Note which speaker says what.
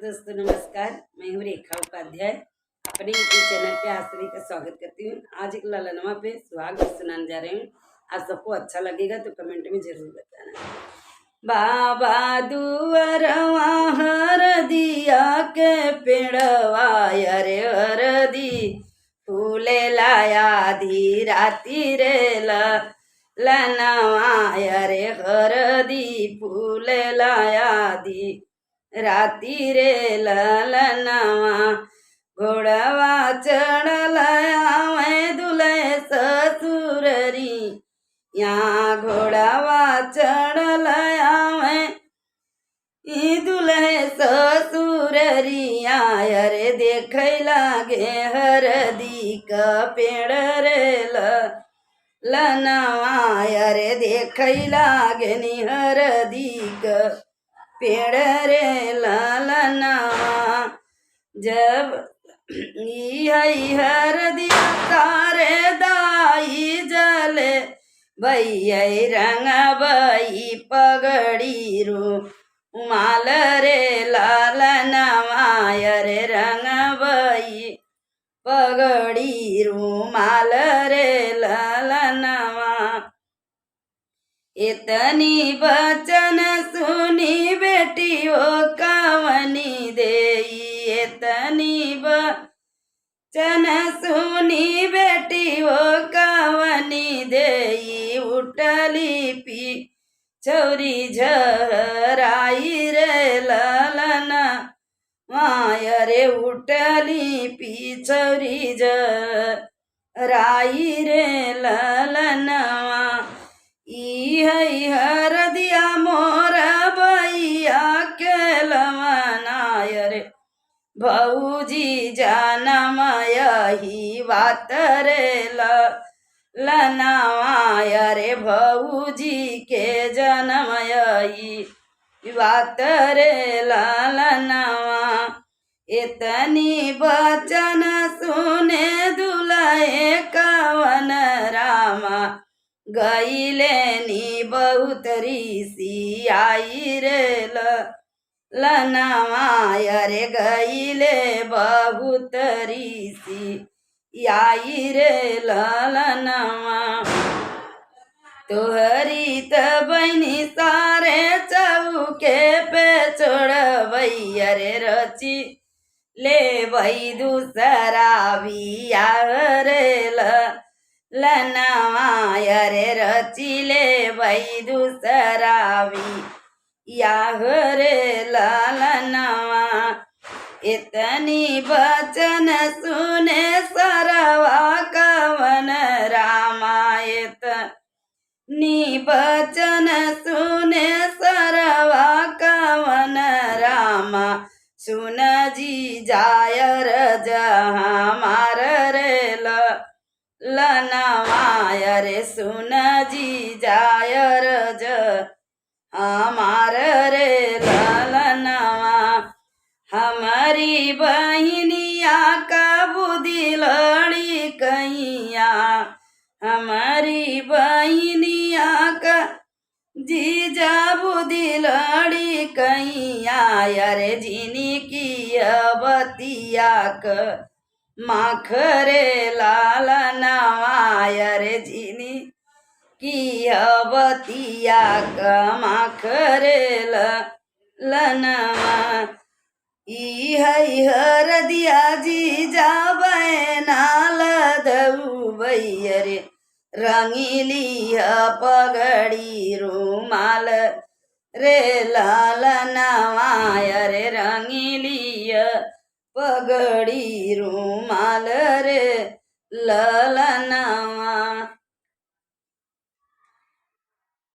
Speaker 1: दोस्तों नमस्कार। मैं हूँ रेखा उपाध्याय। अपने यूट्यूब चैनल पे आप सभी का स्वागत करती हूँ। आज एक ललनवा पे सुहाग गीत सुनाने जा रही हूँ। आप सबको अच्छा लगेगा तो कमेंट में जरूर बताना। बाबा दुअरवा हर दिया के पेड़वा अरे हरदी फूले लाया धी राती रे लनवा अरे हरदी फूले लाया धी राती रे ललनवा घोड़वा चढ़लया मैं दुल्हे ससुररी यहाँ घोड़वा चढ़लया मैं दुल्हे ससुररिया अरे देख लागे हरदी का पेड़ रे लनवा अरे देख लागे नि हरदी का पेड़ रे ललनवा जब हरदिया तारे दाई जले भैया रंग बई पगड़ी रू माल रे ललनवा रे रंग बई पगड़ी रू माल रे ललनवा इतनी बचन सुनी बेटी ओ कवनी देई इतनी बचन सुनी बेटी ओ कवनी देई उठली पी छौरी झराई रे ललन मायरे उठली पी छौरी झराई रे ललनवा हरदिया मोर भैया के लमनाय रे भौजी जानमय ही बात रे लनवाय रे भौजी के जनमय ही बात रे ललनवा इतनी बचन सुने दुल्हे कवन रामा गईले नी बहुत ऋषि आई रे लनवा रे गईले बहुत ऋषि आई रे ललनवा तोहरी त बहनी सारे चौके पे छोड़बैया रे रची ले भई दूसरा बिया रे लनवा रे रचिले भई दूसरा भी याह रे ललनवा इतनी बचन सुने सरवा कवन रामायत नी बचन सुने सरवा कवन रामा सुन जी जायर जहाँ मार रे लनवा रे सुन जी जायर हमार रे ललनवा हमारी बहनिया का बुद्धि लड़ी कैया हमारी बहनिया का जीजा बुद्धि लड़ी कैया अरे जिनी की बतिया का माखरे ललनवा रे जिनी की बतिया का माखरे ललनवा हरदिया जी जाबे नाल दऊ रे रंगीली पगड़ी रूमाल रे ललनवा रे रंगीली पगड़ी रूमाल रे ललना